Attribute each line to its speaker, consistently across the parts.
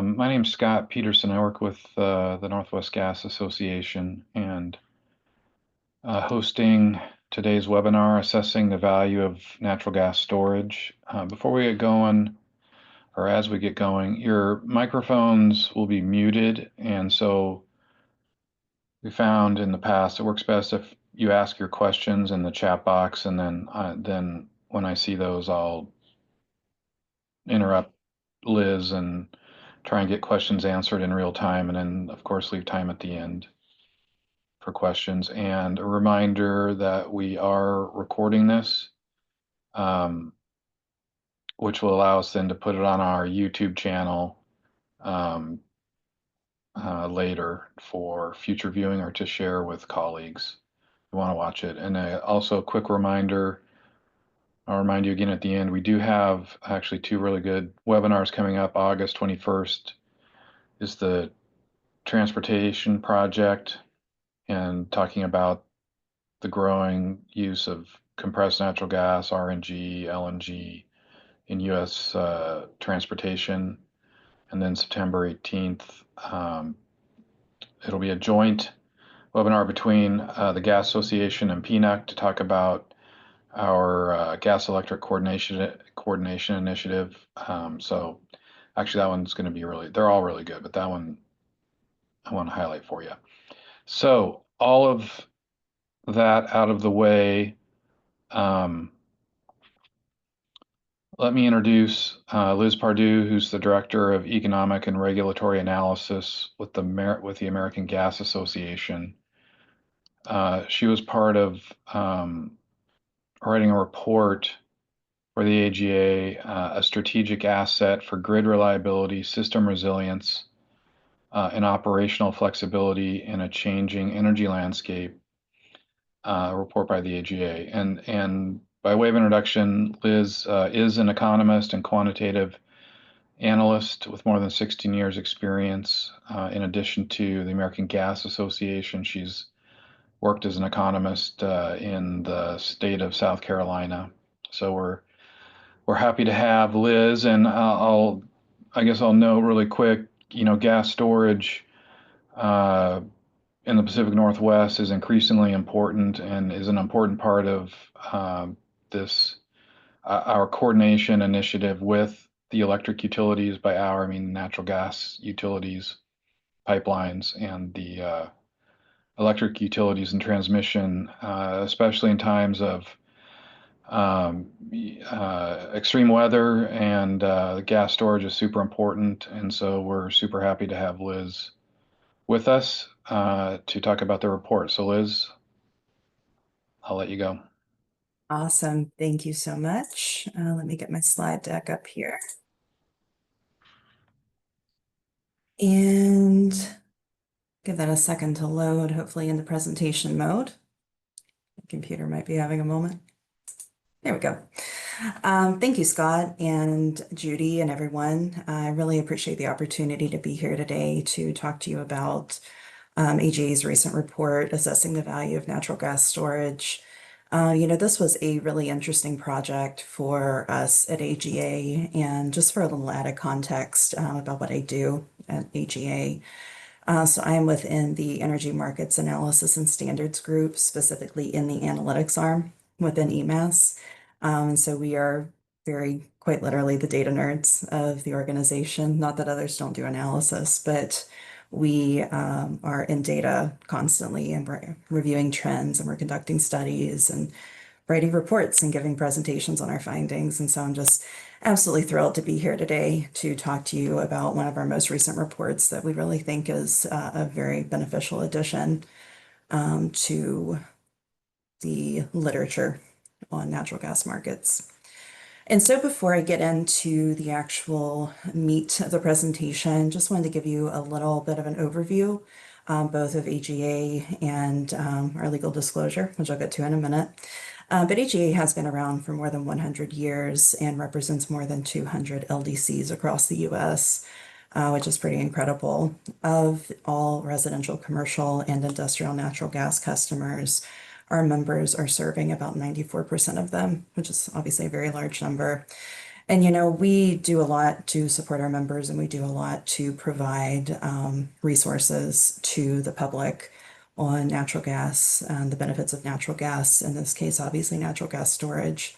Speaker 1: My name's Scott Peterson. I work with the Northwest Gas Association and hosting today's webinar, Assessing the Value of Natural Gas Storage. Before we get going, or as we get going, your microphones will be muted, and so we found in the past it works best if you ask your questions in the chat box, and then when I see those, I'll interrupt Liz and try and get questions answered in real time, and then of course leave time at the end for questions. And a reminder that we are recording this, um, which will allow us then to put it on our YouTube channel um, later for future viewing or to share with colleagues who want to watch it. And also a quick reminder, I'll remind you again at the end, we do have actually two really good webinars coming up. August 21st is the transportation project and talking about the growing use of compressed natural gas, RNG, LNG in U.S. Transportation. And then September 18th, it'll be a joint webinar between the Gas Association and PNUC to talk about our gas electric coordination initiative. So actually that one's going to be they're all really good, but that one I want to highlight for you. So all of that out of the way, let me introduce Liz Pardue, who's the Director of Economic and Regulatory Analysis with the American Gas Association. She was part of writing a report for the AGA, a strategic asset for grid reliability, system resilience, and operational flexibility in a changing energy landscape, a report by the AGA. And by way of introduction, Liz is an economist and quantitative analyst with more than 16 years experience. In addition to the American Gas Association, she's worked as an economist in the state of South Carolina. So we're happy to have Liz, and I guess I'll note really quick, gas storage in the Pacific Northwest is increasingly important and is an important part of this our coordination initiative with the electric utilities. By our, I mean natural gas utilities, pipelines, and the electric utilities and transmission, especially in times of extreme weather, and gas storage is super important. And so we're super happy to have Liz with us to talk about the report. So Liz, I'll let you go.
Speaker 2: Awesome. Thank you so much. Let me get my slide deck up here. And give that a second to load, hopefully in the presentation mode. The computer might be having a moment. There we go. Thank you, Scott and Judy and everyone. I really appreciate the opportunity to be here today to talk to you about AGA's recent report, Assessing the Value of Natural Gas Storage. This was a really interesting project for us at AGA, and just for a little added context about what I do at AGA. So I am within the Energy Markets Analysis and Standards Group, specifically in the analytics arm within EMAS. And so we are quite literally the data nerds of the organization. Not that others don't do analysis, but we are in data constantly, and we're reviewing trends, and we're conducting studies and writing reports and giving presentations on our findings. And so I'm just absolutely thrilled to be here today to talk to you about one of our most recent reports that we really think is a very beneficial addition to the literature on natural gas markets. And so before I get into the actual meat of the presentation, just wanted to give you a little bit of an overview, both of AGA and our legal disclosure, which I'll get to in a minute. But AGA has been around for more than 100 years and represents more than 200 LDCs across the US, which is pretty incredible. Of all residential, commercial, and industrial natural gas customers, our members are serving about 94% of them, which is obviously a very large number. And we do a lot to support our members and we do a lot to provide resources to the public on natural gas and the benefits of natural gas, in this case, obviously natural gas storage.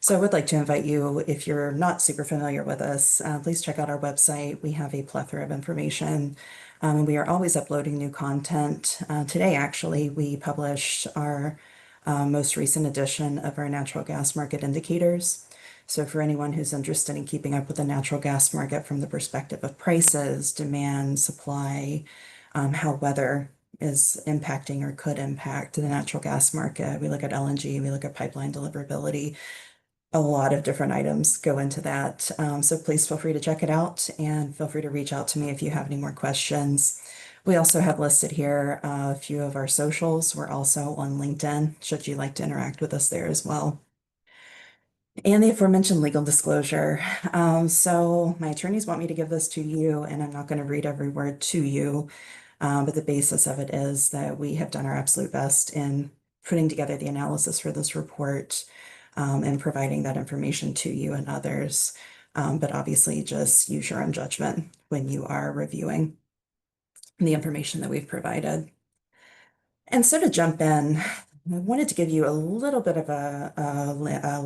Speaker 2: So I would like to invite you, if you're not super familiar with us, please check out our website. We have a plethora of information. We are always uploading new content. Today, actually, we published our most recent edition of our natural gas market indicators. So for anyone who's interested in keeping up with the natural gas market from the perspective of prices, demand, supply, how weather is impacting or could impact the natural gas market. We look at LNG, we look at pipeline deliverability. A lot of different items go into that. So please feel free to check it out and feel free to reach out to me if you have any more questions. We also have listed here a few of our socials. We're also on LinkedIn, should you like to interact with us there as well. And the aforementioned legal disclosure. So my attorneys want me to give this to you, and I'm not going to read every word to you, but the basis of it is that we have done our absolute best in putting together the analysis for this report, and providing that information to you and others. But obviously, just use your own judgment when you are reviewing the information that we've provided. And so to jump in, I wanted to give you a little bit of a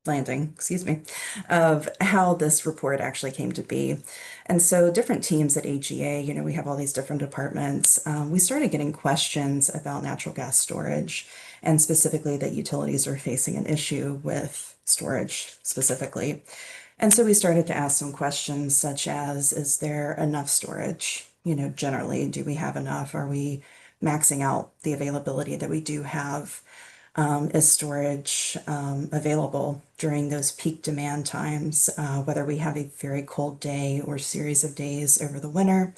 Speaker 2: landing, excuse me, of how this report actually came to be. And so different teams at AGA, we have all these different departments. We started getting questions about natural gas storage, and specifically that utilities are facing an issue with storage specifically. And so we started to ask some questions such as, is there enough storage? Generally, do we have enough? Are we maxing out the availability that we do have? Is storage available during those peak demand times, whether we have a very cold day or series of days over the winter,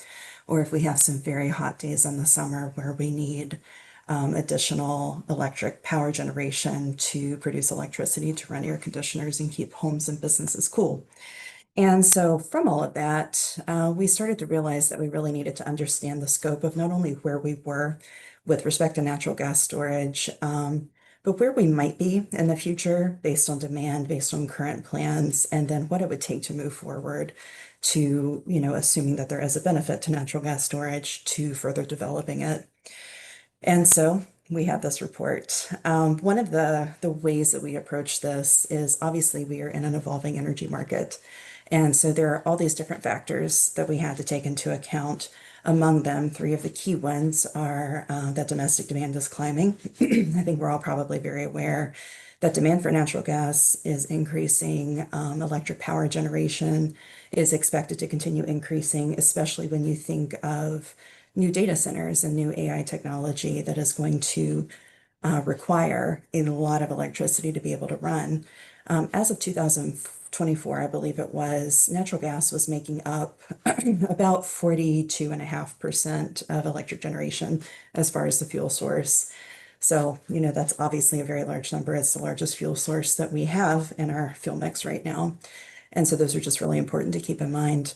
Speaker 2: or if we have some very hot days in the summer where we need additional electric power generation to produce electricity to run air conditioners and keep homes and businesses cool. And so from all of that, we started to realize that we really needed to understand the scope of not only where we were with respect to natural gas storage, but where we might be in the future based on demand, based on current plans, and then what it would take to move forward to, assuming that there is a benefit to natural gas storage, to further developing it. And so we have this report. One of the ways that we approach this is, obviously we are in an evolving energy market. And so there are all these different factors that we had to take into account. Among them, three of the key ones are that domestic demand is climbing. I think we're all probably very aware that demand for natural gas is increasing. Electric power generation is expected to continue increasing, especially when you think of new data centers and new AI technology that is going to require a lot of electricity to be able to run. As of 2024, I believe it was, natural gas was making up about 42.5% of electric generation as far as the fuel source. So, that's obviously a very large number. It's the largest fuel source that we have in our fuel mix right now. And so those are just really important to keep in mind.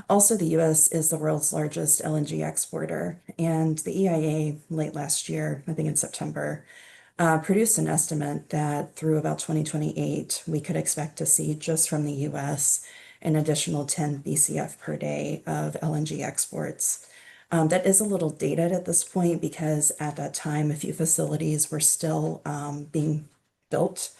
Speaker 2: Also, the US is the world's largest LNG exporter, and the EIA late last year, I think in September, produced an estimate that through about 2028, we could expect to see just from the US an additional 10 BCF per day of LNG exports. That is a little dated at this point because at that time, a few facilities were still being built.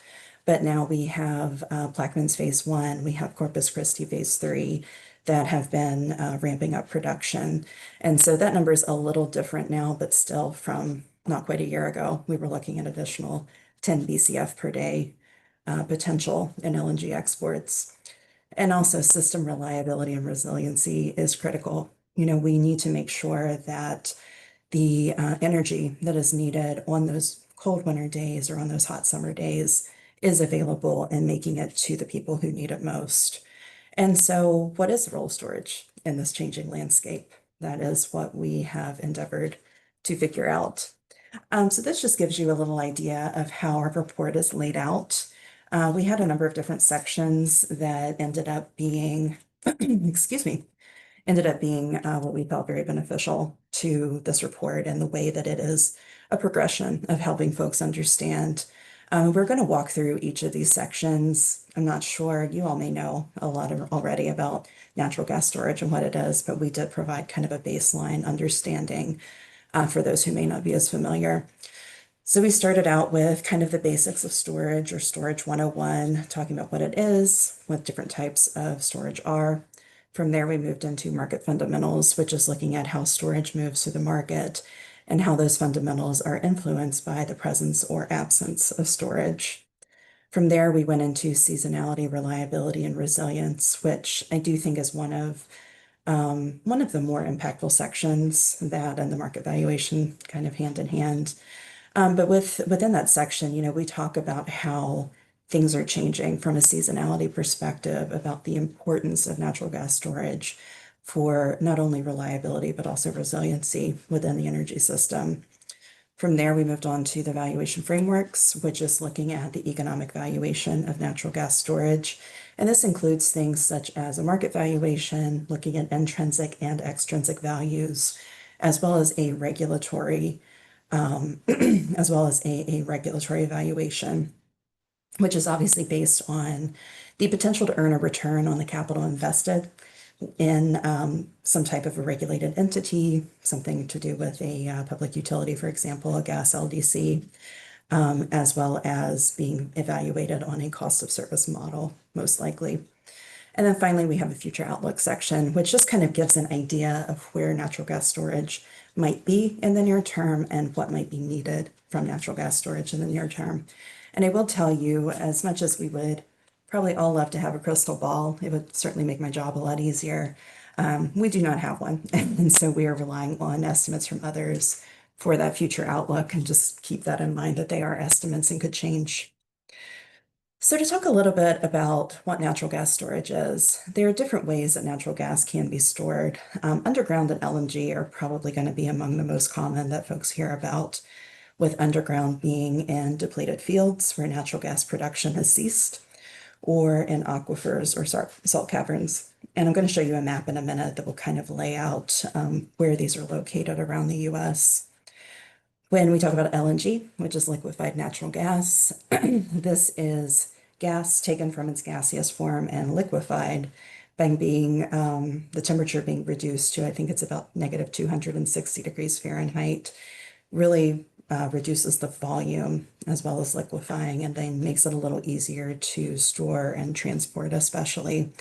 Speaker 2: But now we have Plaquemines Phase 1, we have Corpus Christi Phase 3 that have been ramping up production. And so that number is a little different now, but still from not quite a year ago, we were looking at additional 10 BCF per day potential in LNG exports. And also system reliability and resiliency is critical. We need to make sure that the energy that is needed on those cold winter days or on those hot summer days is available and making it to the people who need it most. And so what is the role of storage in this changing landscape? That is what we have endeavored to figure out. So this just gives you a little idea of how our report is laid out. We had a number of different sections that ended up being, excuse me, what we felt very beneficial to this report and the way that it is a progression of helping folks understand We're going to walk through each of these sections. I'm not sure, you all may know a lot already about natural gas storage and what it is, but we did provide kind of a baseline understanding for those who may not be as familiar. So we started out with kind of the basics of storage or storage 101, talking about what it is, what different types of storage are. From there, we moved into market fundamentals, which is looking at how storage moves through the market and how those fundamentals are influenced by the presence or absence of storage. From there, we went into seasonality, reliability, and resilience, which I do think is one of the more impactful sections, that and the market valuation kind of hand in hand. But within that section, we talk about how things are changing from a seasonality perspective, about the importance of natural gas storage for not only reliability, but also resiliency within the energy system. From there, we moved on to the valuation frameworks, which is looking at the economic valuation of natural gas storage. And this includes things such as a market valuation, looking at intrinsic and extrinsic values, as well as a regulatory as well as a regulatory evaluation, which is obviously based on the potential to earn a return on the capital invested in some type of a regulated entity, something to do with a public utility, for example, a gas LDC, as well as being evaluated on a cost of service model, most likely. And then finally, we have a future outlook section, which just kind of gives an idea of where natural gas storage might be in the near term and what might be needed from natural gas storage in the near term. And I will tell you, as much as we would probably all love to have a crystal ball, it would certainly make my job a lot easier. We do not have one. And so we are relying on estimates from others for that future outlook, and just keep that in mind that they are estimates and could change. So to talk a little bit about what natural gas storage is, there are different ways that natural gas can be stored. Underground and LNG are probably going to be among the most common that folks hear about, with underground being in depleted fields where natural gas production has ceased, or in aquifers or salt caverns. And I'm going to show you a map in a minute that will kind of lay out where these are located around the US. When we talk about LNG, which is liquefied natural gas, this is gas taken from its gaseous form and liquefied by being the temperature being reduced to, I think it's about negative 260 degrees Fahrenheit, really reduces the volume as well as liquefying, and then makes it a little easier to store and transport, especially.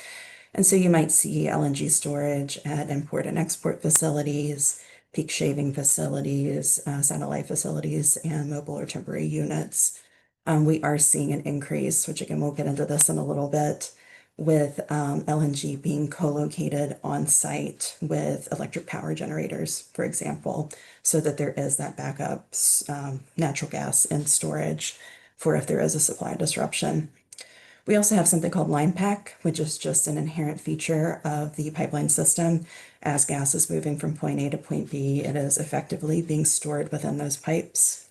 Speaker 2: And so you might see LNG storage at import and export facilities, peak shaving facilities, satellite facilities, and mobile or temporary units. We are seeing an increase, which again, we'll get into this in a little bit, with LNG being co-located on site with electric power generators, for example, so that there is that backup natural gas in storage for if there is a supply disruption. We also have something called line pack, which is just an inherent feature of the pipeline system. As gas is moving from point A to point B, it is effectively being stored within those pipes.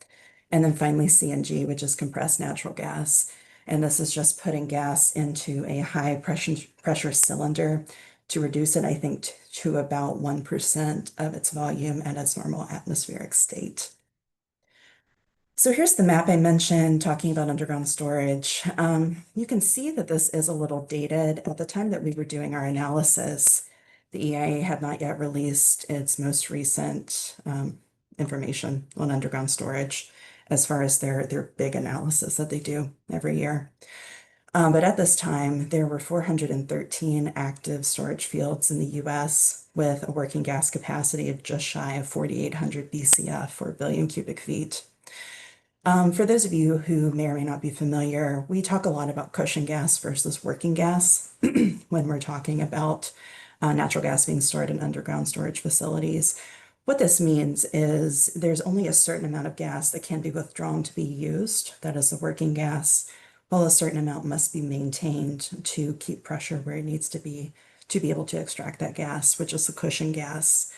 Speaker 2: And then finally, CNG, which is compressed natural gas. And this is just putting gas into a high pressure cylinder to reduce it, I think, to about 1% of its volume at its normal atmospheric state. So here's the map I mentioned talking about underground storage. You can see that this is a little dated. At the time that we were doing our analysis, the EIA had not yet released its most recent information on underground storage as far as their big analysis that they do every year. But at this time, there were 413 active storage fields in the US with a working gas capacity of just shy of 4,800 BCF, or billion cubic feet. For those of you who may or may not be familiar, we talk a lot about cushion gas versus working gas when we're talking about natural gas being stored in underground storage facilities. What this means is there's only a certain amount of gas that can be withdrawn to be used, that is the working gas, while a certain amount must be maintained to keep pressure where it needs to be able to extract that gas, which is the cushion gas.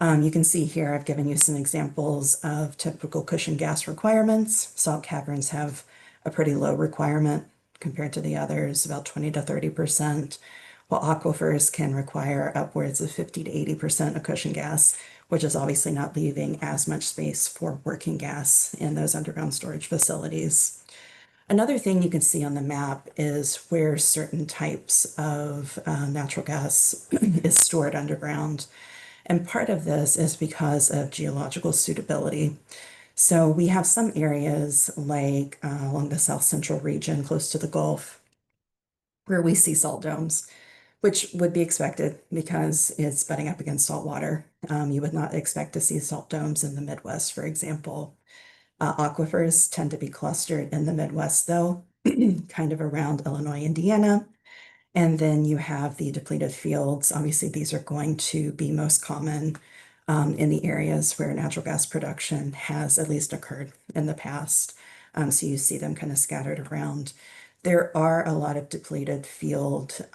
Speaker 2: You can see here, I've given you some examples of typical cushion gas requirements. Salt caverns have a pretty low requirement compared to the others, about 20 to 30%, while aquifers can require upwards of 50 to 80% of cushion gas, which is obviously not leaving as much space for working gas in those underground storage facilities. Another thing you can see on the map is where certain types of natural gas is stored underground. And part of this is because of geological suitability. So we have some areas like along the south central region close to the Gulf where we see salt domes, which would be expected because it's butting up against salt water. You would not expect to see salt domes in the Midwest, for example. Aquifers tend to be clustered in the Midwest, though, kind of around Illinois, Indiana. And then you have the depleted fields. Obviously, these are going to be most common in the areas where natural gas production has at least occurred in the past. So you see them kind of scattered around. There are a lot of depleted field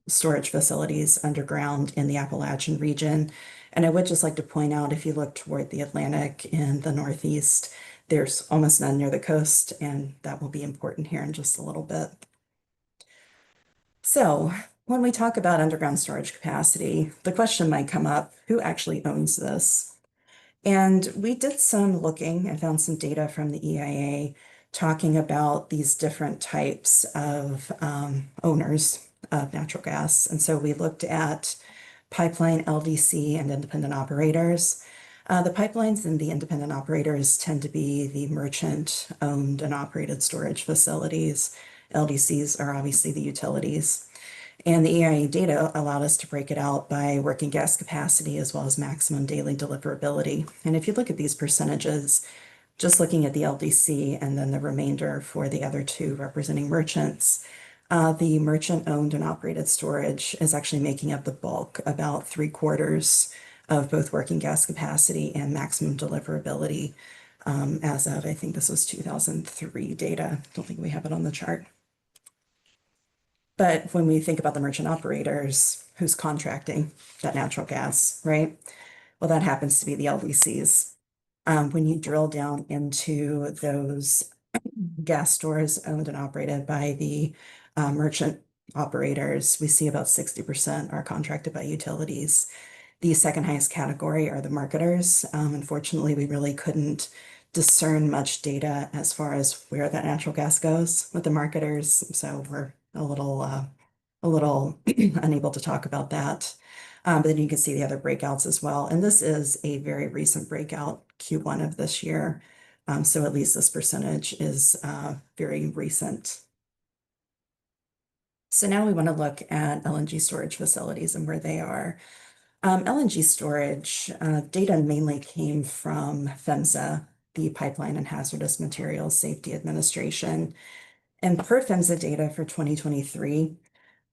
Speaker 2: storage facilities underground in the Appalachian region. And I would just like to point out, if you look toward the Atlantic in the Northeast, there's almost none near the coast, and that will be important here in just a little bit. So when we talk about underground storage capacity, the question might come up, who actually owns this? And we did some looking and found some data from the EIA talking about these different types of owners of natural gas. And so we looked at pipeline, LDC, and independent operators. The pipelines and the independent operators tend to be the merchant owned and operated storage facilities. LDCs are obviously the utilities. And the EIA data allowed us to break it out by working gas capacity as well as maximum daily deliverability. And if you look at these percentages, just looking at the LDC and then the remainder for the other two representing merchants, the merchant owned and operated storage is actually making up the bulk, about 3/4 of both working gas capacity and maximum deliverability as of, I think this was 2003 data. Don't think we have it on the chart. But when we think about the merchant operators, who's contracting that natural gas, right? Well, that happens to be the LDCs. When you drill down into those gas stores owned and operated by the merchant operators, we see about 60% are contracted by utilities. The second highest category are the marketers. Unfortunately, we really couldn't discern much data as far as where that natural gas goes with the marketers, so we're a little unable to talk about that. But then you can see the other breakouts as well. And this is a very recent breakout, Q1 of this year. So at least this percentage is very recent. So now we want to look at LNG storage facilities and where they are. LNG storage data mainly came from PHMSA, the Pipeline and Hazardous Materials Safety Administration. And per PHMSA data for 2023,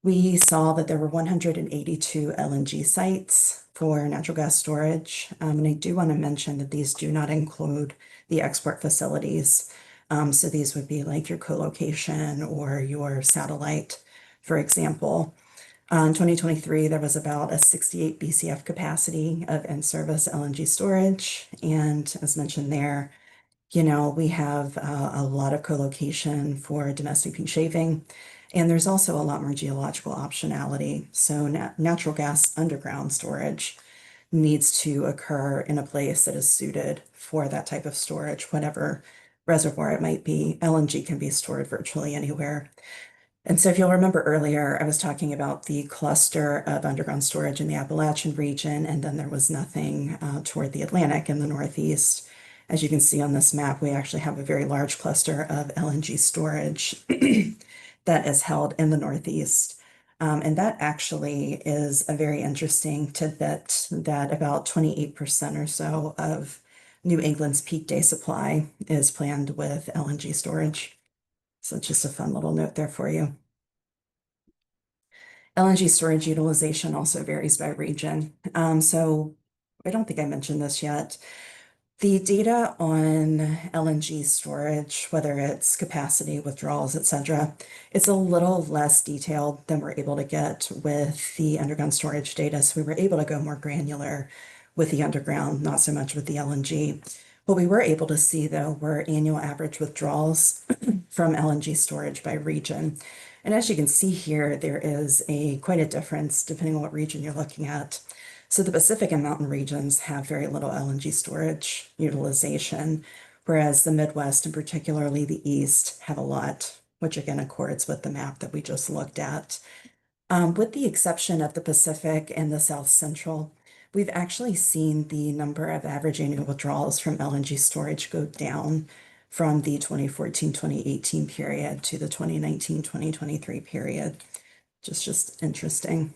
Speaker 2: we saw that there were 182 LNG sites for natural gas storage. And I do want to mention that these do not include the export facilities. So these would be like your co-location or your satellite, for example. In 2023, there was about a 68 BCF capacity of in-service LNG storage. And as mentioned there, you know, we have a lot of co-location for domestic peak shaving, and there's also a lot more geological optionality. So natural gas underground storage needs to occur in a place that is suited for that type of storage, whatever reservoir it might be. LNG can be stored virtually anywhere. And so if you'll remember earlier, I was talking about the cluster of underground storage in the Appalachian region, and then there was nothing toward the Atlantic in the Northeast. As you can see on this map, we actually have a very large cluster of LNG storage that is held in the Northeast. And that actually is a very interesting tidbit that about 28% or so of New England's peak day supply is planned with LNG storage. So just a fun little note there for you. LNG storage utilization also varies by region. So I don't think I mentioned this yet. The data on LNG storage, whether it's capacity, withdrawals, etc., it's a little less detailed than we're able to get with the underground storage data. So we were able to go more granular with the underground, not so much with the LNG. What we were able to see, though, were annual average withdrawals from LNG storage by region. And as you can see here, there is quite a difference depending on what region you're looking at. So the Pacific and mountain regions have very little LNG storage utilization, whereas the Midwest and particularly the East have a lot, which again accords with the map that we just looked at. With the exception of the Pacific and the South Central, we've actually seen the number of average annual withdrawals from LNG storage go down from the 2014-2018 period to the 2019-2023 period. Just interesting.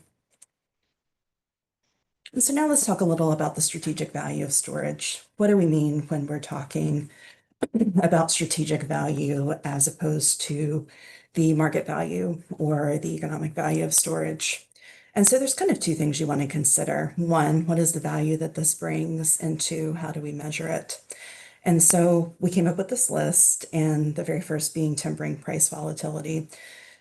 Speaker 2: And so now let's talk a little about the strategic value of storage. What do we mean when we're talking about strategic value as opposed to the market value or the economic value of storage? And so there's kind of two things you want to consider. One, what is the value that this brings? And two, how do we measure it? And so we came up with this list, and the very first being tempering price volatility.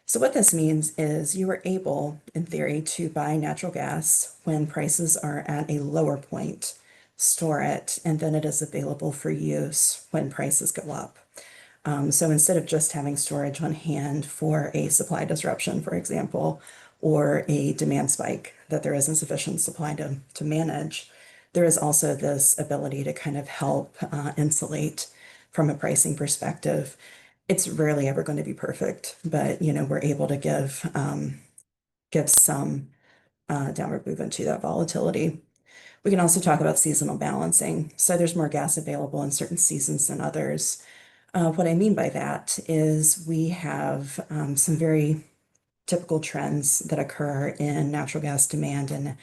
Speaker 2: So what this means is you are able, in theory, to buy natural gas when prices are at a lower point, store it, and then it is available for use when prices go up. So instead of just having storage on hand for a supply disruption, for example, or a demand spike that there isn't sufficient supply to manage, there is also this ability to kind of help insulate from a pricing perspective. It's rarely ever going to be perfect, but we're able to give some downward movement to that volatility. We can also talk about seasonal balancing. So there's more gas available in certain seasons than others. What I mean by that is we have some very typical trends that occur in natural gas demand in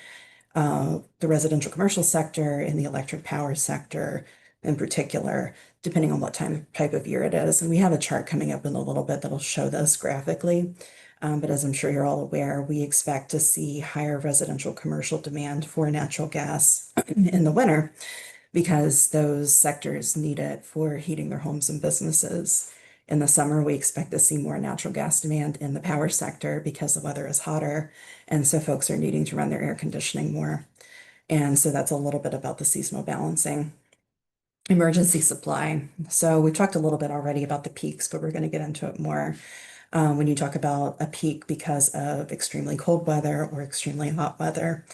Speaker 2: the residential commercial sector, in the electric power sector in particular, depending on what type of year it is. And we have a chart coming up in a little bit that'll show this graphically. But as I'm sure you're all aware, we expect to see higher residential commercial demand for natural gas in the winter because those sectors need it for heating their homes and businesses. In the summer, we expect to see more natural gas demand in the power sector because the weather is hotter, and so folks are needing to run their air conditioning more. And so that's a little bit about the seasonal balancing. Emergency supply. So we talked a little bit already about the peaks, but we're going to get into it more. When you talk about a peak because of extremely cold weather or extremely hot weather.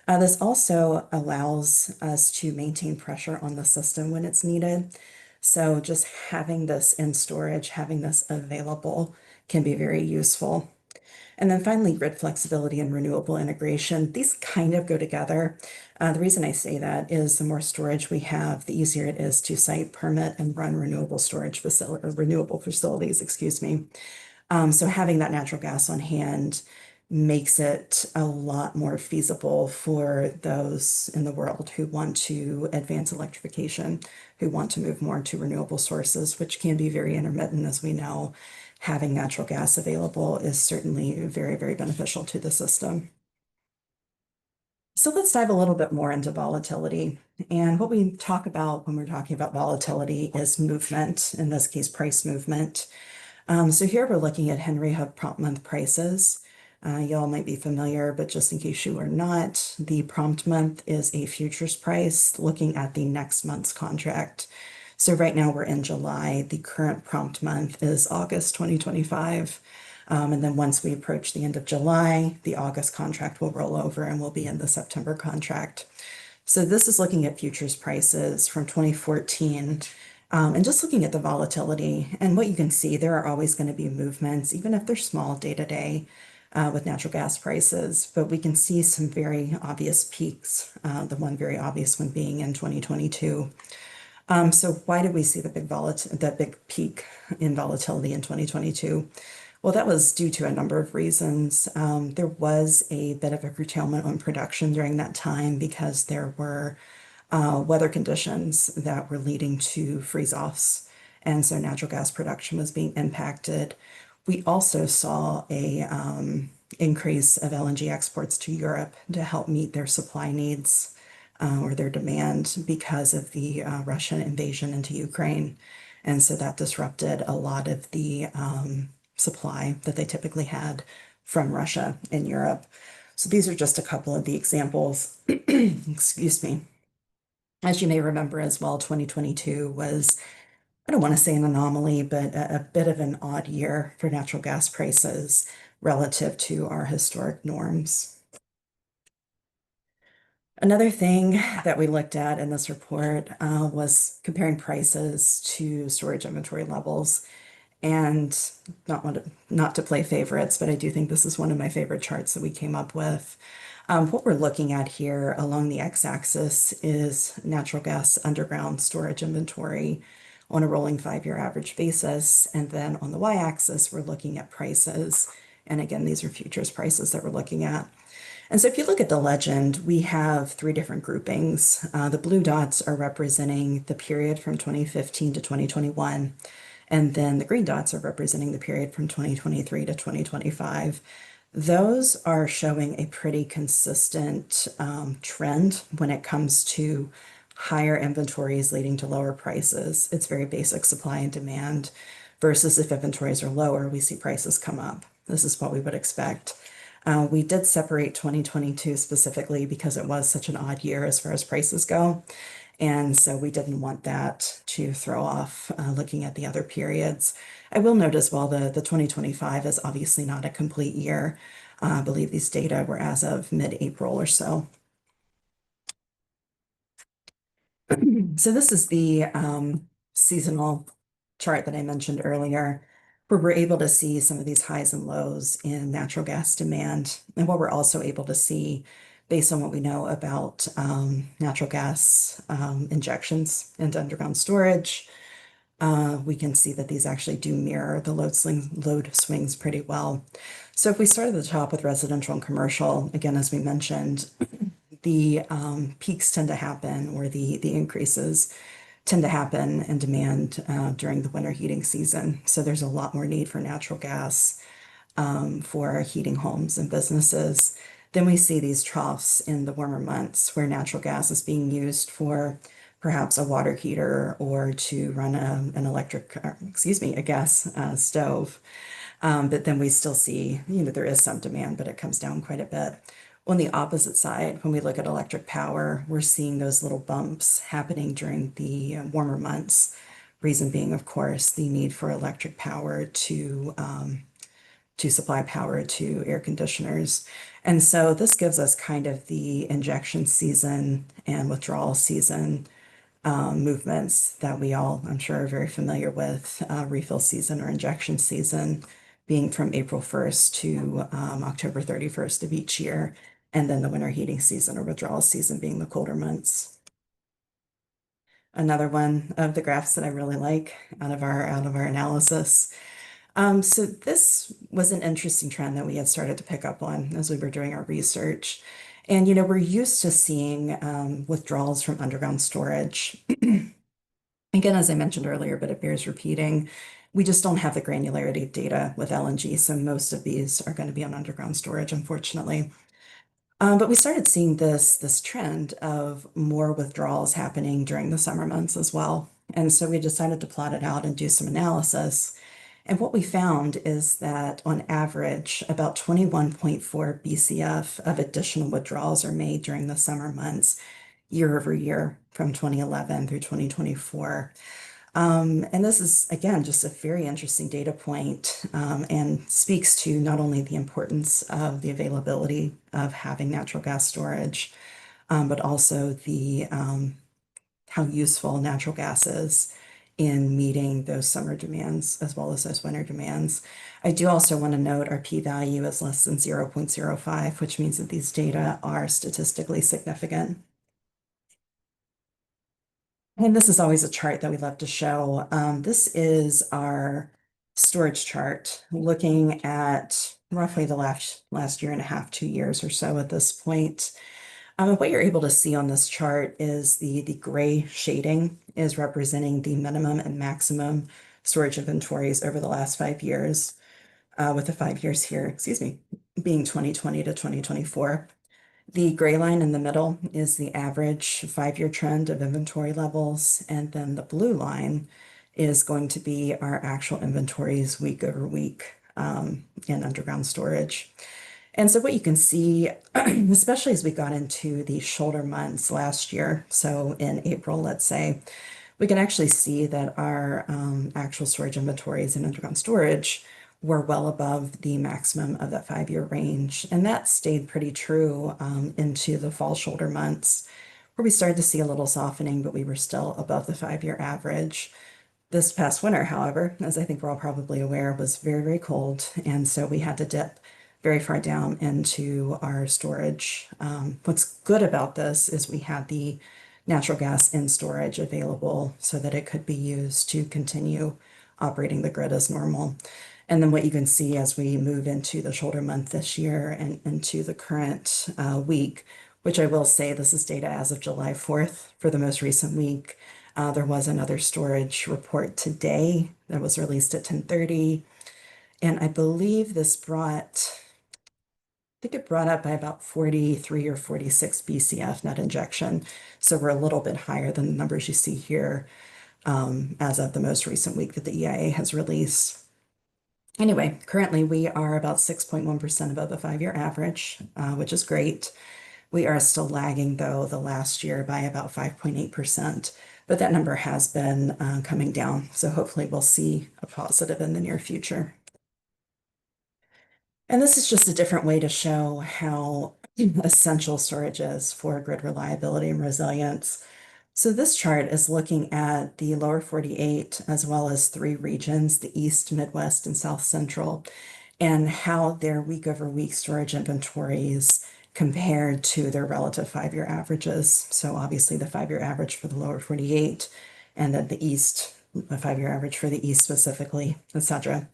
Speaker 2: This also allows us to maintain pressure on the system when it's needed. So just having this in storage, having this available can be very useful. And then finally, grid flexibility and renewable integration. These kind of go together. The reason I say that is the more storage we have, the easier it is to site, permit, and run renewable storage facility or renewable facilities, excuse me. So having that natural gas on hand makes it a lot more feasible for those in the world who want to advance electrification, who want to move more to renewable sources, which can be very intermittent, as we know. Having natural gas available is certainly very, very beneficial to the system. So let's dive a little bit more into volatility. And what we talk about when we're talking about volatility is movement, in this case, price movement. So here we're looking at Henry Hub prompt month prices. Y'all might be familiar, but just in case you are not, the prompt month is a futures price looking at the next month's contract. So right now we're in July. The current prompt month is August 2025. And then once we approach the end of July, the August contract will roll over and we'll be in the September contract. So this is looking at futures prices from 2014 and just looking at the volatility. And what you can see, there are always going to be movements, even if they're small day to day with natural gas prices. But we can see some very obvious peaks, the one very obvious one being in 2022. So why did we see the big peak in volatility in 2022? Well, that was due to a number of reasons. There was a bit of a curtailment on production during that time because there were weather conditions that were leading to freeze-offs. And so natural gas production was being impacted. We also saw a increase of LNG exports to Europe to help meet their supply needs or their demand because of the Russian invasion into Ukraine. And so that disrupted a lot of the supply that they typically had from Russia in Europe. So these are just a couple of the examples. Excuse me. As you may remember as well, 2022 was, I don't want to say an anomaly, but a bit of an odd year for natural gas prices relative to our historic norms. Another thing that we looked at in this report was comparing prices to storage inventory levels. And not to play favorites, but I do think this is one of my favorite charts that we came up with. What we're looking at here along the x-axis is natural gas underground storage inventory on a rolling 5-year average basis. And then on the y-axis, we're looking at prices. And again, these are futures prices that we're looking at. And so if you look at the legend, we have 3 different groupings. The blue dots are representing the period from 2015 to 2021. And then the green dots are representing the period from 2023 to 2025. Those are showing a pretty consistent trend when it comes to higher inventories leading to lower prices. It's very basic supply and demand versus if inventories are lower, we see prices come up. This is what we would expect. We did separate 2022 specifically because it was such an odd year as far as prices go. And so we didn't want that to throw off looking at the other periods. I will note as well the 2025 is obviously not a complete year. I believe these data were as of mid-April or so. So this is the seasonal chart that I mentioned earlier, where we're able to see some of these highs and lows in natural gas demand. And what we're also able to see based on what we know about natural gas injections into underground storage, we can see that these actually do mirror the load swings pretty well. So if we start at the top with residential and commercial, again, as we mentioned, the peaks tend to happen, or the increases tend to happen in demand during the winter heating season. So there's a lot more need for natural gas for heating homes and businesses. Then we see these troughs in the warmer months where natural gas is being used for perhaps a water heater or to run an electric, excuse me, a gas stove. But then we still see, there is some demand, but it comes down quite a bit. On the opposite side, when we look at electric power, we're seeing those little bumps happening during the warmer months. Reason being, of course, the need for electric power to supply power to air conditioners. And so this gives us kind of the injection season and withdrawal season movements that we all, I'm sure, are very familiar with, refill season or injection season being from April 1st to October 31st of each year, and then the winter heating season or withdrawal season being the colder months. Another one of the graphs that I really like out of our analysis. So this was an interesting trend that we had started to pick up on as we were doing our research. And, we're used to seeing withdrawals from underground storage. Again, as I mentioned earlier, but it bears repeating, we just don't have the granularity of data with LNG, so most of these are going to be on underground storage, unfortunately. But we started seeing this trend of more withdrawals happening during the summer months as well. And so we decided to plot it out and do some analysis. And what we found is that on average, about 21.4 BCF of additional withdrawals are made during the summer months, year over year from 2011 through 2024. And this is, again, just a very interesting data point, and speaks to not only the importance of the availability of having natural gas storage, but also the how useful natural gas is in meeting those summer demands as well as those winter demands. I do also want to note our p-value is less than 0.05, which means that these data are statistically significant. And this is always a chart that we love to show. This is our storage chart looking at roughly the last year and a half, 2 years or so at this point. What you're able to see on this chart is the gray shading is representing the minimum and maximum storage inventories over the last 5 years, with the 5 years here, excuse me, being 2020 to 2024. The gray line in the middle is the average 5-year trend of inventory levels, and then the blue line is going to be our actual inventories week over week in underground storage. And so what you can see, especially as we got into the shoulder months last year, so in April, let's say, we can actually see that our actual storage inventories in underground storage were well above the maximum of that 5-year range. And that stayed pretty true into the fall shoulder months, where we started to see a little softening, but we were still above the 5-year average. This past winter, however, as I think we're all probably aware, was very, very cold. And so we had to dip very far down into our storage. What's good about this is we had the natural gas in storage available so that it could be used to continue operating the grid as normal. And then what you can see as we move into the shoulder month this year and into the current week, which I will say this is data as of July 4th for the most recent week. There was another storage report today that was released at 10:30, and I believe this brought, I think it brought up by about 43 or 46 BCF net injection. So we're a little bit higher than the numbers you see here as of the most recent week that the EIA has released. Anyway, currently we are about 6.1% above the 5-year average, which is great. We are still lagging, though, the last year by about 5.8%, but that number has been coming down. So hopefully we'll see a positive in the near future. And this is just a different way to show how essential storage is for grid reliability and resilience. So this chart is looking at the lower 48 as well as 3 regions, the East, Midwest, and South Central, and how their week over week storage inventories compared to their relative 5-year averages. So obviously the 5-year average for the lower 48 and then the East, the 5-year average for the East specifically, etc.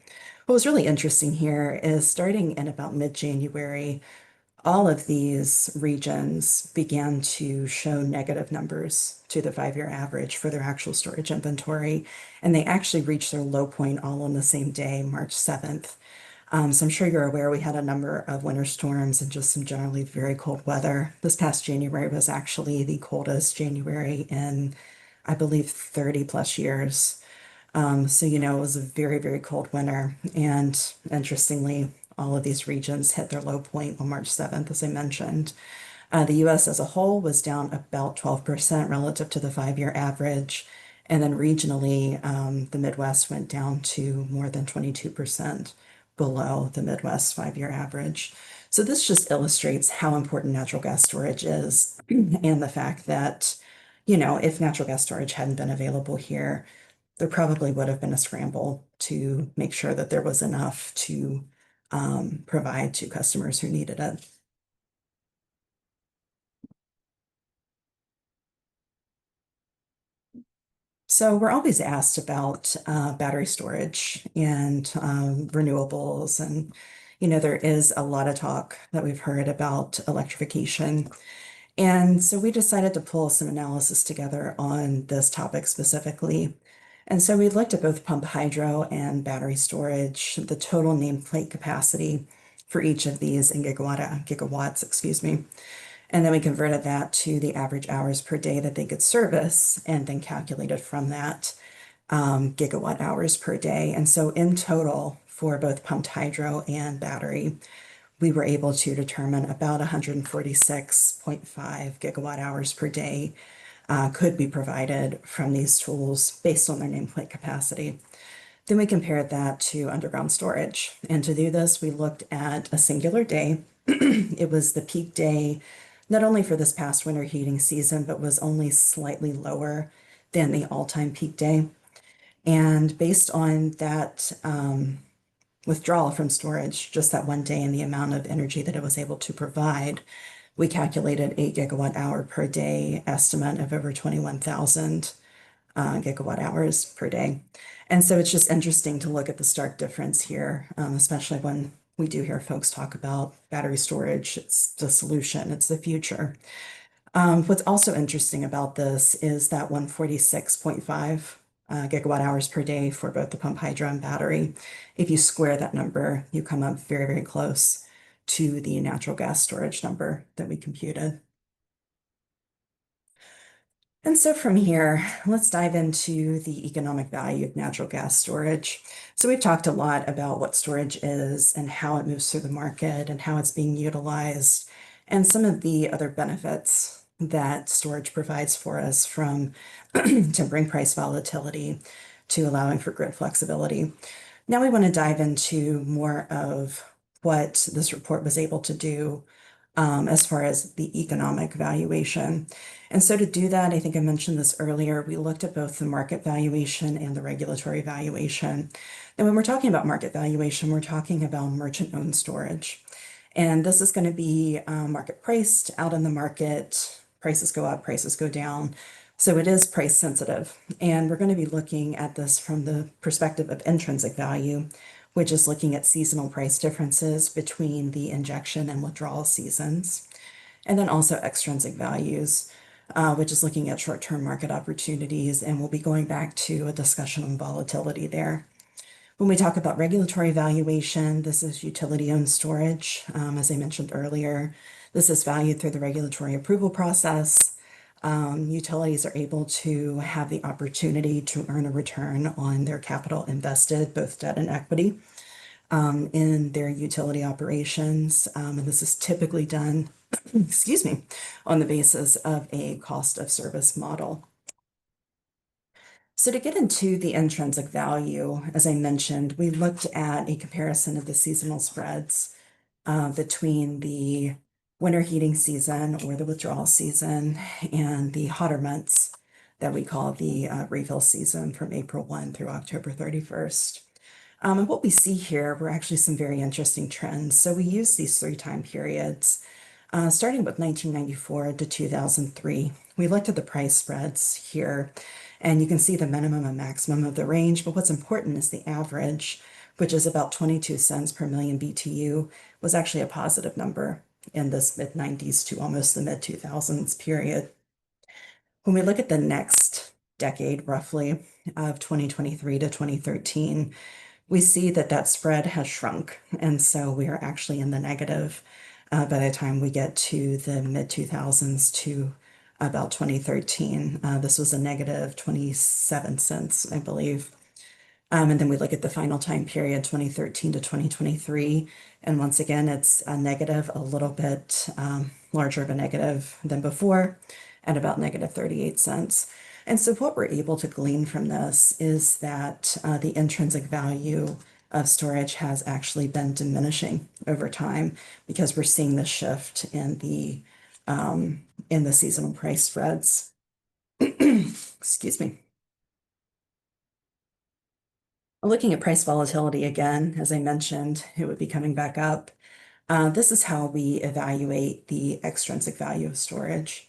Speaker 2: What was really interesting here is starting in about mid-January, all of these regions began to show negative numbers to the 5-year average for their actual storage inventory. And they actually reached their low point all on the same day, March 7th. So I'm sure you're aware we had a number of winter storms and just some generally very cold weather. This past January was actually the coldest January in, I believe, 30 plus years. So, it was a very, very cold winter. And interestingly, all of these regions hit their low point on March 7th, as I mentioned. The US as a whole was down about 12% relative to the 5-year average. And then regionally, the Midwest went down to more than 22% below the Midwest 5-year average. So this just illustrates how important natural gas storage is and the fact that, if natural gas storage hadn't been available here, there probably would have been a scramble to make sure that there was enough to provide to customers who needed it. So we're always asked about battery storage and renewables, and there is a lot of talk that we've heard about electrification. And so we decided to pull some analysis together on this topic specifically. And so we looked at both pump hydro and battery storage, the total nameplate capacity for each of these in gigawatts, excuse me. And then we converted that to the average hours per day that they could service and then calculated from that gigawatt hours per day. And so in total, for both pumped hydro and battery, we were able to determine about 146.5 gigawatt hours per day could be provided from these tools based on their nameplate capacity. Then we compared that to underground storage. And to do this, we looked at a singular day. It was the peak day, not only for this past winter heating season, but was only slightly lower than the all-time peak day. And based on that withdrawal from storage, just that one day and the amount of energy that it was able to provide, we calculated a gigawatt hour per day estimate of over 21,000 gigawatt hours per day. And so it's just interesting to look at the stark difference here, especially when we do hear folks talk about battery storage. It's the solution, it's the future. What's also interesting about this is that 146.5 gigawatt hours per day for both the pump hydro and battery. If you square that number, you come up very, very close to the natural gas storage number that we computed. And so from here, let's dive into the economic value of natural gas storage. So we've talked a lot about what storage is and how it moves through the market and how it's being utilized and some of the other benefits that storage provides for us, from tempering price volatility to allowing for grid flexibility. Now we want to dive into more of what this report was able to do as far as the economic valuation. And so to do that, I think I mentioned this earlier, we looked at both the market valuation and the regulatory valuation. And when we're talking about market valuation, we're talking about merchant-owned storage. And this is going to be market priced out in the market. Prices go up, prices go down. So it is price sensitive. And we're going to be looking at this from the perspective of intrinsic value, which is looking at seasonal price differences between the injection and withdrawal seasons. And then also extrinsic values, which is looking at short-term market opportunities. And we'll be going back to a discussion on volatility there. When we talk about regulatory valuation, this is utility-owned storage. As I mentioned earlier, this is valued through the regulatory approval process. Utilities are able to have the opportunity to earn a return on their capital invested, both debt and equity, in their utility operations. And this is typically done, excuse me, on the basis of a cost of service model. So to get into the intrinsic value, as I mentioned, we looked at a comparison of the seasonal spreads between the winter heating season or the withdrawal season and the hotter months that we call the refill season from April 1 through October 31st. And what we see here were actually some very interesting trends. So we use these three time periods, starting with 1994 to 2003. We looked at the price spreads here, and you can see the minimum and maximum of the range. But what's important is the average, which is about 22 cents per million BTU, was actually a positive number in this mid 90s to almost the mid 2000s period. When we look at the next decade, roughly of 2023 to 2013, we see that that spread has shrunk. And so we are actually in the negative by the time we get to the mid 2000s to about 2013. This was a negative 27 cents, I believe. And then we look at the final time period, 2013 to 2023. And once again, it's a negative, a little bit larger of a negative than before, at about negative 38 cents. And so what we're able to glean from this is that the intrinsic value of storage has actually been diminishing over time because we're seeing this shift in the seasonal price spreads. Excuse me. Looking at price volatility again, as I mentioned, it would be coming back up. This is how we evaluate the extrinsic value of storage.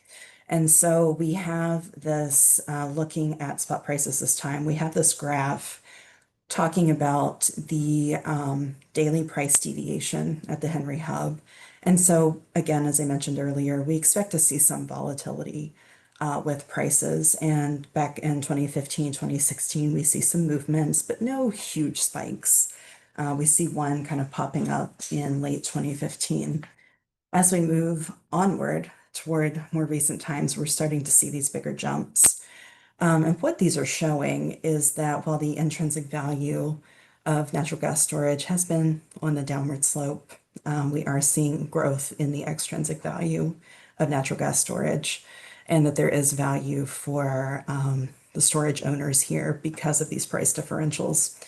Speaker 2: And so we have this looking at spot prices this time. We have this graph talking about the daily price deviation at the Henry Hub. And so, again, as I mentioned earlier, we expect to see some volatility with prices. And back in 2015, 2016, we see some movements, but no huge spikes. We see one kind of popping up in late 2015. As we move onward toward more recent times, we're starting to see these bigger jumps. And what these are showing is that while the intrinsic value of natural gas storage has been on the downward slope, we are seeing growth in the extrinsic value of natural gas storage, and that there is value for the storage owners here because of these price differentials.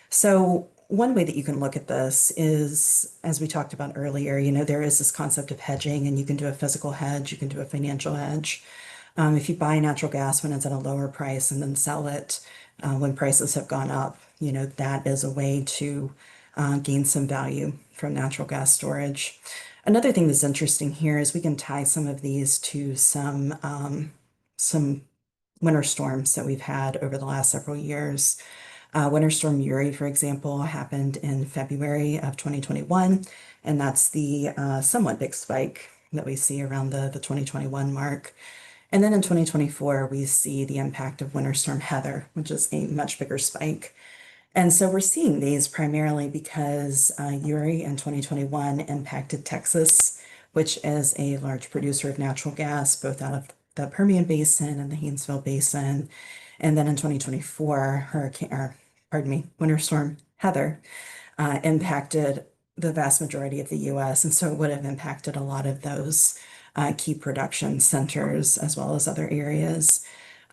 Speaker 2: So one way that you can look at this is, as we talked about earlier, there is this concept of hedging, and you can do a physical hedge, you can do a financial hedge. If you buy natural gas when it's at a lower price and then sell it when prices have gone up, that is a way to gain some value from natural gas storage. Another thing that's interesting here is we can tie some of these to some winter storms that we've had over the last several years. Winter Storm Uri, for example, happened in February of 2021, and that's the somewhat big spike that we see around the 2021 mark. And then in 2024, we see the impact of Winter Storm Heather, which is a much bigger spike. And so we're seeing these primarily because Uri in 2021 impacted Texas, which is a large producer of natural gas, both out of the Permian Basin and the Haynesville Basin. And then in 2024, Winter Storm Heather impacted the vast majority of the US. And so it would have impacted a lot of those key production centers as well as other areas.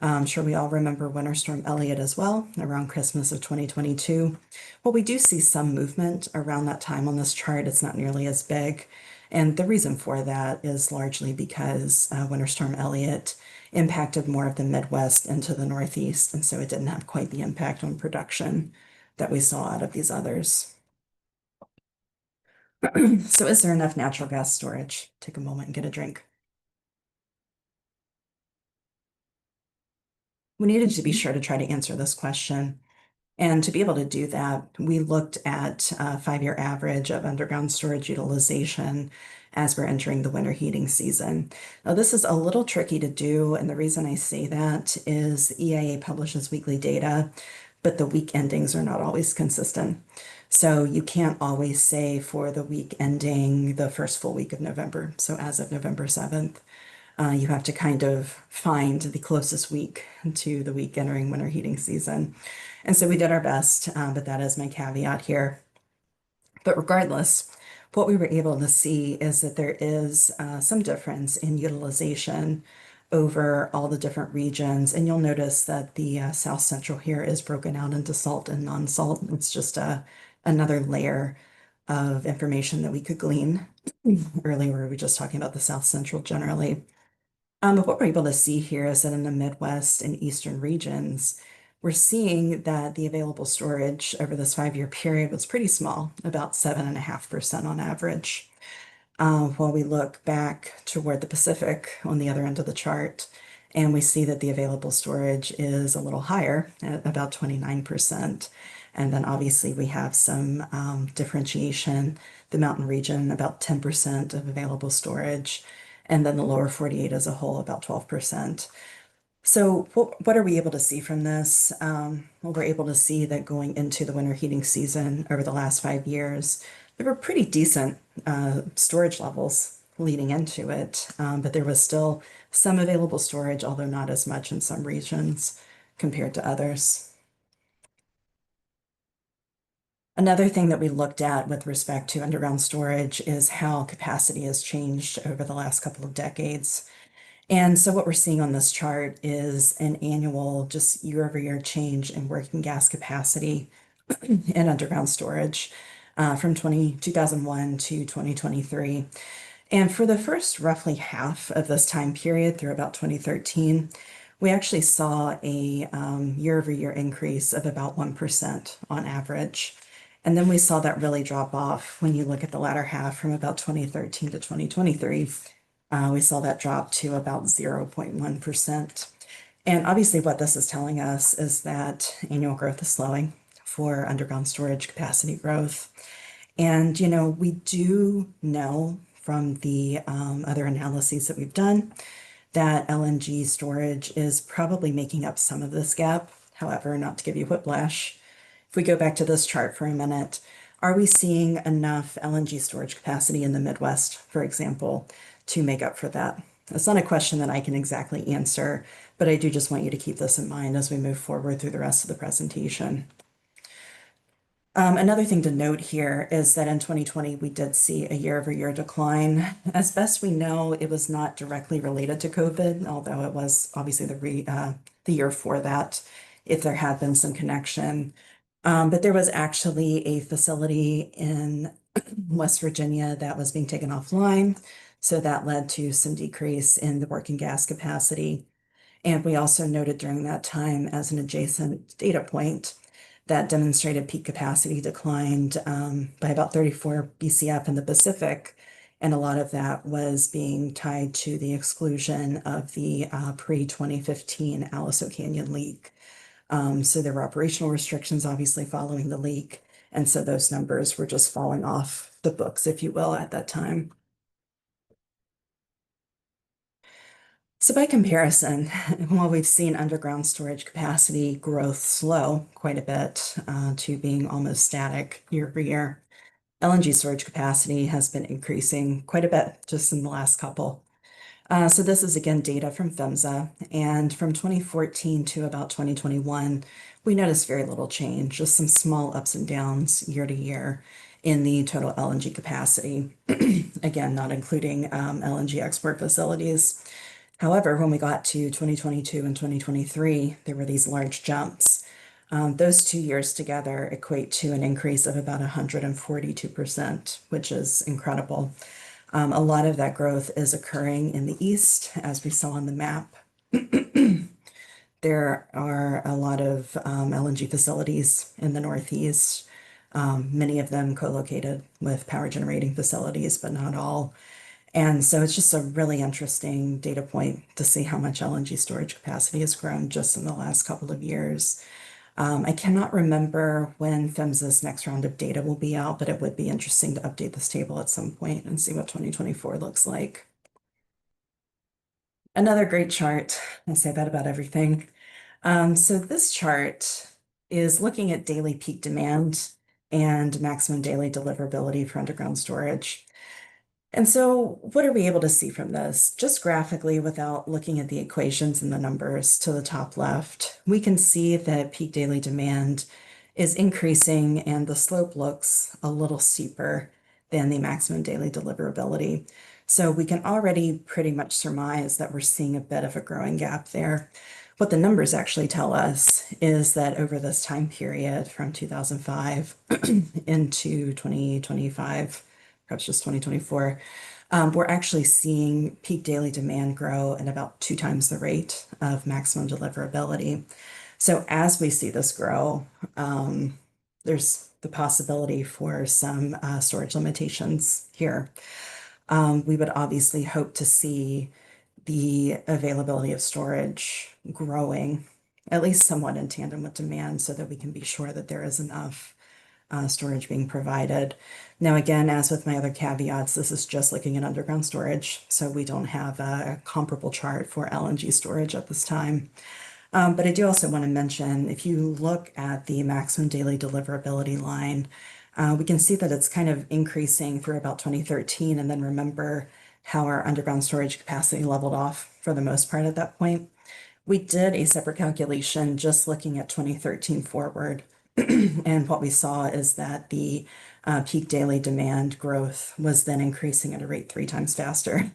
Speaker 2: I'm sure we all remember Winter Storm Elliott as well, around Christmas of 2022. Well, we do see some movement around that time on this chart. It's not nearly as big. And the reason for that is largely because Winter Storm Elliott impacted more of the Midwest into the Northeast, and so it didn't have quite the impact on production that we saw out of these others. So is there enough natural gas storage? Take a moment and get a drink. We needed to be sure to try to answer this question. And to be able to do that, we looked at a 5-year average of underground storage utilization as we're entering the winter heating season. Now, this is a little tricky to do, and the reason I say that is EIA publishes weekly data, but the week endings are not always consistent. So you can't always say for the week ending the first full week of November. So as of November 7th, you have to kind of find the closest week to the week entering winter heating season. And so we did our best, but that is my caveat here. But regardless, what we were able to see is that there is some difference in utilization over all the different regions. And you'll notice that the South Central here is broken out into salt and non-salt. It's just another layer of information that we could glean. Earlier, we were just talking about the South Central generally. But what we're able to see here is that in the Midwest and Eastern regions, we're seeing that the available storage over this 5-year period was pretty small, about 7.5% on average. While we look back toward the Pacific on the other end of the chart, and we see that the available storage is a little higher at about 29%. And then obviously we have some differentiation. The mountain region, about 10% of available storage, and then the lower 48 as a whole, about 12%. So what are we able to see from this? Well, we're able to see that going into the winter heating season over the last 5 years, there were pretty decent storage levels leading into it, but there was still some available storage, although not as much in some regions compared to others. Another thing that we looked at with respect to underground storage is how capacity has changed over the last couple of decades. And so what we're seeing on this chart is an annual, just year-over-year change in working gas capacity and underground storage from 2001 to 2023. And for the first roughly half of this time period through about 2013, we actually saw a year-over-year increase of about 1% on average. And then we saw that really drop off when you look at the latter half from about 2013 to 2023. We saw that drop to about 0.1%. And obviously, what this is telling us is that annual growth is slowing for underground storage capacity growth. And, we do know from the other analyses that we've done that LNG storage is probably making up some of this gap. However, not to give you whiplash, if we go back to this chart for a minute, are we seeing enough LNG storage capacity in the Midwest, for example, to make up for that? That's not a question that I can exactly answer, but I do just want you to keep this in mind as we move forward through the rest of the presentation. Another thing to note here is that in 2020, we did see a year-over-year decline. As best we know, it was not directly related to COVID, although it was obviously the year for that, if there had been some connection. But there was actually a facility in West Virginia that was being taken offline. So that led to some decrease in the working gas capacity. And we also noted during that time as an adjacent data point that demonstrated peak capacity declined by about 34 BCF in the Pacific. And a lot of that was being tied to the exclusion of the pre-2015 Aliso Canyon leak. So there were operational restrictions, obviously, following the leak. And so those numbers were just falling off the books, if you will, at that time. So by comparison, while we've seen underground storage capacity growth slow quite a bit to being almost static year over year, LNG storage capacity has been increasing quite a bit just in the last couple. So this is again data from PHMSA, and from 2014 to about 2021, we noticed very little change, just some small ups and downs year to year in the total LNG capacity. Again, not including LNG export facilities. However, when we got to 2022 and 2023, there were these large jumps. Those 2 years together equate to an increase of about 142%, which is incredible. A lot of that growth is occurring in the east, as we saw on the map. There are a lot of LNG facilities in the Northeast, many of them co-located with power generating facilities, but not all. And so it's just a really interesting data point to see how much LNG storage capacity has grown just in the last couple of years. I cannot remember when PHMSA's next round of data will be out, but it would be interesting to update this table at some point and see what 2024 looks like. Another great chart. I say that about everything. So this chart is looking at daily peak demand and maximum daily deliverability for underground storage. And so what are we able to see from this? Just graphically, without looking at the equations and the numbers to the top left, we can see that peak daily demand is increasing and the slope looks a little steeper than the maximum daily deliverability. So we can already pretty much surmise that we're seeing a bit of a growing gap there. What the numbers actually tell us is that over this time period from 2005 into 2025, perhaps just 2024, we're actually seeing peak daily demand grow at about 2 times the rate of maximum deliverability. So as we see this grow, there's the possibility for some storage limitations here. We would obviously hope to see the availability of storage growing, at least somewhat in tandem with demand, so that we can be sure that there is enough storage being provided. Now, again, as with my other caveats, this is just looking at underground storage, so we don't have a comparable chart for LNG storage at this time. But I do also want to mention, if you look at the maximum daily deliverability line, we can see that it's kind of increasing through about 2013, and then remember how our underground storage capacity leveled off for the most part at that point. We did a separate calculation just looking at 2013 forward, and what we saw is that the peak daily demand growth was then increasing at a rate 3 times faster.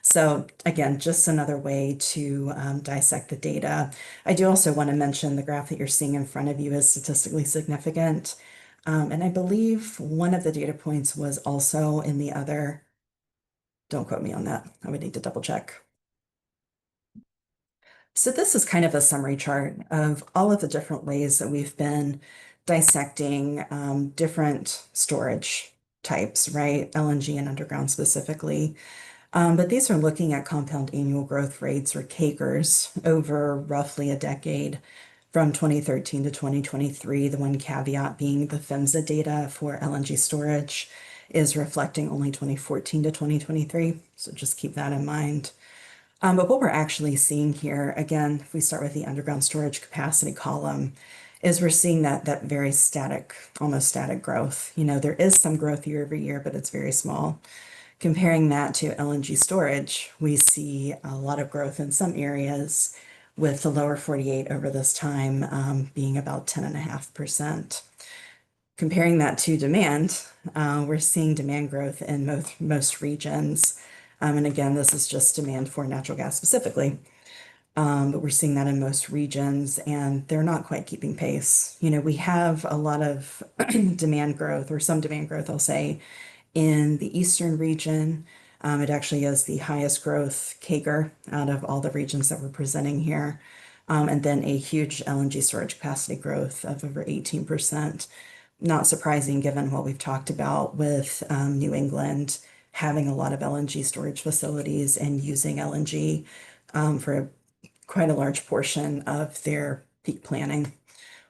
Speaker 2: So again, just another way to dissect the data. I do also want to mention the graph that you're seeing in front of you is statistically significant. And I believe one of the data points was also in the other. Don't quote me on that. I would need to double check. So this is kind of a summary chart of all of the different ways that we've been dissecting different storage types, right? LNG and underground specifically. But these are looking at compound annual growth rates or CAGRs over roughly a decade from 2013 to 2023. The one caveat being the PHMSA data for LNG storage is reflecting only 2014 to 2023. So just keep that in mind. But what we're actually seeing here, again, if we start with the underground storage capacity column, is we're seeing that very static, almost static growth. You know, there is some growth year over year, but it's very small. Comparing that to LNG storage, we see a lot of growth in some areas, with the lower 48 over this time being about 10.5%. Comparing that to demand, we're seeing demand growth in most regions. And again, this is just demand for natural gas specifically. But we're seeing that in most regions, and they're not quite keeping pace. You know, we have a lot of demand growth, or some demand growth, I'll say, in the eastern region. It actually is the highest growth CAGR out of all the regions that we're presenting here. And then a huge LNG storage capacity growth of over 18%. Not surprising given what we've talked about with New England having a lot of LNG storage facilities and using LNG for quite a large portion of their peak planning.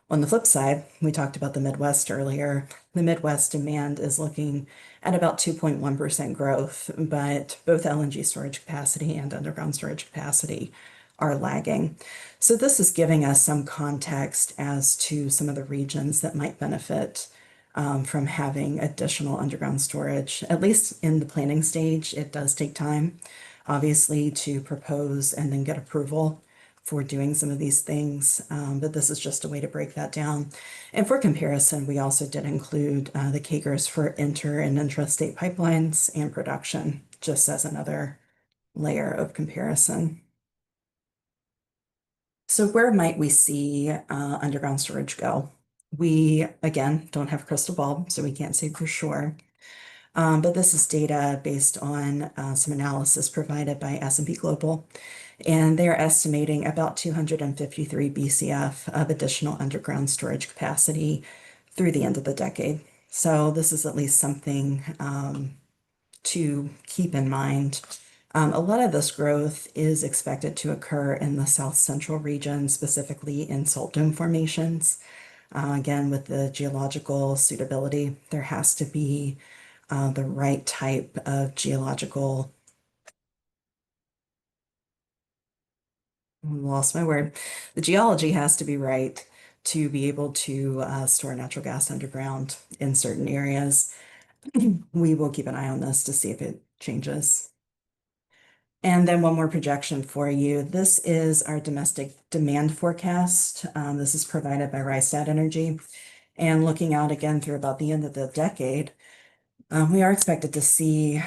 Speaker 2: On the flip side, we talked about the Midwest earlier. The Midwest demand is looking at about 2.1% growth, but both LNG storage capacity and underground storage capacity are lagging. So this is giving us some context as to some of the regions that might benefit from having additional underground storage. At least in the planning stage, it does take time, obviously, to propose and then get approval for doing some of these things, but this is just a way to break that down. And for comparison, we also did include the CAGRs for inter and intrastate pipelines and production, just as another layer of comparison. So where might we see underground storage go? We, again, don't have a crystal ball, so we can't say for sure. But this is data based on some analysis provided by S&P Global, and they're estimating about 253 BCF of additional underground storage capacity through the end of the decade. So this is at least something to keep in mind. A lot of this growth is expected to occur in the south central region, specifically in salt dome formations. Again, with the geological suitability, there has to be the right type of geological, lost my word. The geology has to be right to be able to store natural gas underground in certain areas. We will keep an eye on this to see if it changes. And then one more projection for you. This is our domestic demand forecast. This is provided by Rystad Energy. And looking out again through about the end of the decade, we are expected to see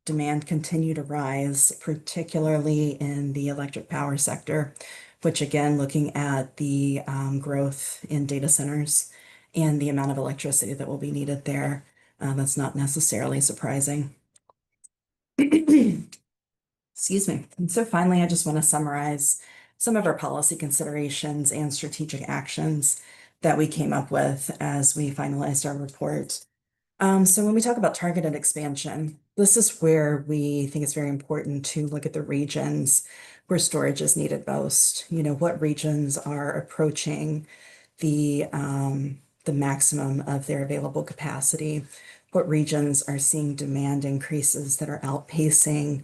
Speaker 2: demand continue to rise, particularly in the electric power sector, which again, looking at the growth in data centers and the amount of electricity that will be needed there, that's not necessarily surprising. Excuse me. And so finally, I just want to summarize some of our policy considerations and strategic actions that we came up with as we finalized our report. So when we talk about targeted expansion, this is where we think it's very important to look at the regions where storage is needed most. You know, what regions are approaching the maximum of their available capacity? What regions are seeing demand increases that are outpacing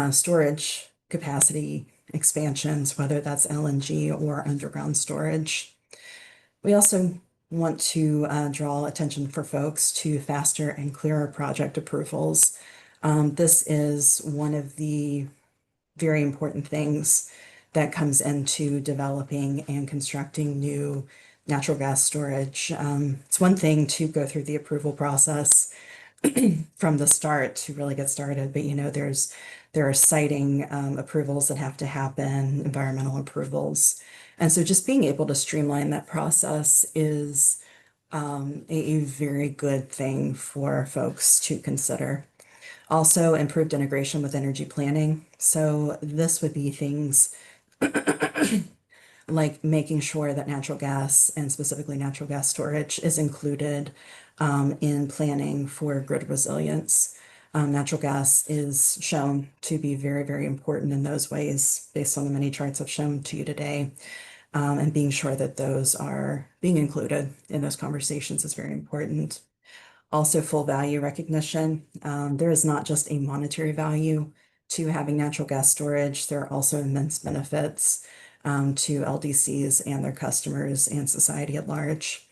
Speaker 2: storage capacity expansions, whether that's LNG or underground storage? We also want to draw attention for folks to faster and clearer project approvals. This is one of the very important things that comes into developing and constructing new natural gas storage. It's one thing to go through the approval process from the start to really get started, but you know, there are siting approvals that have to happen, environmental approvals. And so just being able to streamline that process is a very good thing for folks to consider. Also, improved integration with energy planning. So this would be things like making sure that natural gas and specifically natural gas storage is included in planning for grid resilience. Natural gas is shown to be very, very important in those ways based on the many charts I've shown to you today. And being sure that those are being included in those conversations is very important. Also, full value recognition. There is not just a monetary value to having natural gas storage. There are also immense benefits to LDCs and their customers and society at large.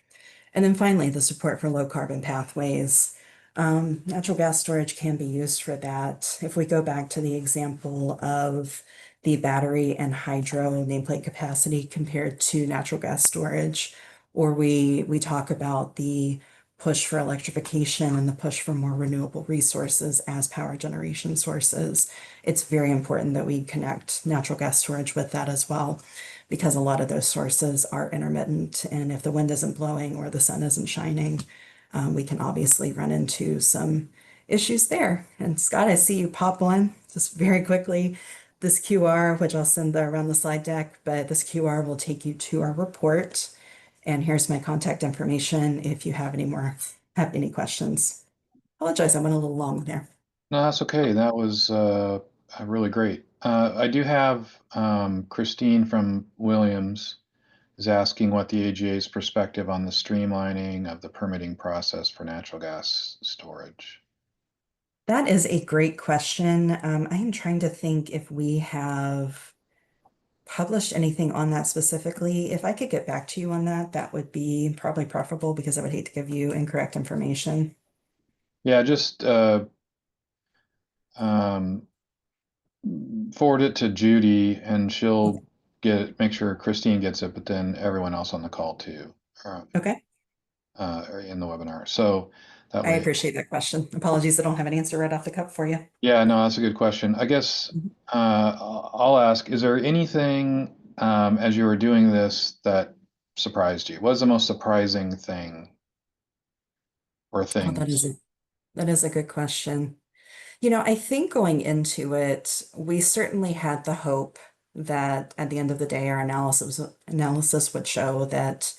Speaker 2: And then finally, the support for low carbon pathways. Natural gas storage can be used for that. If we go back to the example of the battery and hydro nameplate capacity compared to natural gas storage, or we talk about the push for electrification and the push for more renewable resources as power generation sources, it's very important that we connect natural gas storage with that as well, because a lot of those sources are intermittent. And if the wind isn't blowing or the sun isn't shining, we can obviously run into some issues there. And Scott, I see you pop one just very quickly. This QR, which I'll send around the slide deck, but this QR will take you to our report. And here's my contact information if you have any questions. Apologize, I went a little long there.
Speaker 1: No, that's okay. That was really great. I do have Christine from Williams is asking what the AGA's perspective on the streamlining of the permitting process for natural gas storage.
Speaker 2: That is a great question. I am trying to think if we have published anything on that specifically. If I could get back to you on that, that would be probably preferable because I would hate to give you incorrect information.
Speaker 1: Yeah, just um, forward it to Judy and she'll make sure Christine gets it, but then everyone else on the call too,
Speaker 2: Okay.
Speaker 1: or in the webinar. So That
Speaker 2: I
Speaker 1: way.
Speaker 2: appreciate that question. Apologies, I don't have an answer right off the cuff for you.
Speaker 1: Yeah, no, that's a good question. I guess
Speaker 2: Mhm.
Speaker 1: I'll ask, is there anything as you were doing this that surprised you? What was the most surprising thing or
Speaker 2: Oh,
Speaker 1: things?
Speaker 2: that is a good question. I think going into it, we certainly had the hope that at the end of the day, our analysis would show that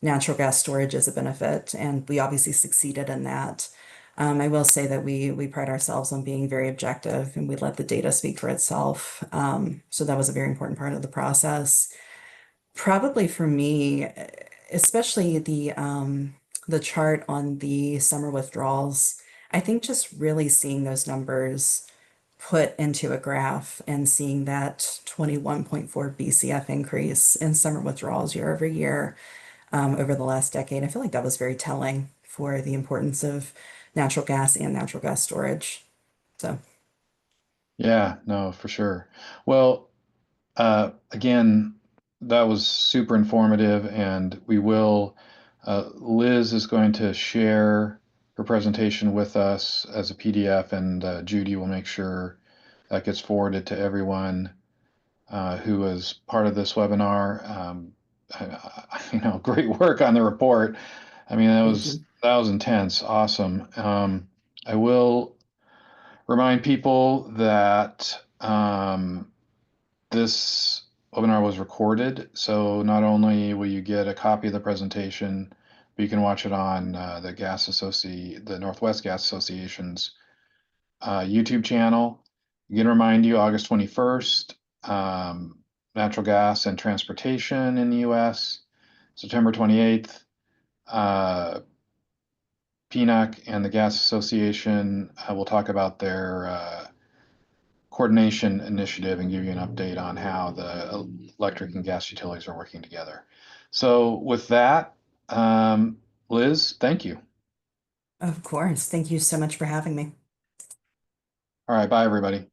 Speaker 2: natural gas storage is a benefit, and we obviously succeeded in that. I will say that we pride ourselves on being very objective, and we let the data speak for itself. So that was a very important part of the process. Probably for me, especially the chart on the summer withdrawals. I think just really seeing those numbers put into a graph and seeing that 21.4 BCF increase in summer withdrawals year over year over the last decade, I feel like that was very telling for the importance of natural gas and natural gas storage. So,
Speaker 1: Yeah, no, for sure. Well, again, that was super informative, and Liz is going to share her presentation with us as a PDF, and Judy will make sure that gets forwarded to everyone who was part of this webinar. Great work on the report. I mean,
Speaker 2: thank you.
Speaker 1: that was intense, awesome. I will remind people that this webinar was recorded, so not only will you get a copy of the presentation, but you can watch it on the Northwest Gas Association's YouTube channel. Again, remind you, August 21st, natural gas and transportation in the U.S. September 28th, PNUC and the Gas Association will talk about their coordination initiative and give you an update on how the electric and gas utilities are working together. So with that, Liz, thank you.
Speaker 2: Of course. Thank you so much for having me.
Speaker 1: All right, bye everybody.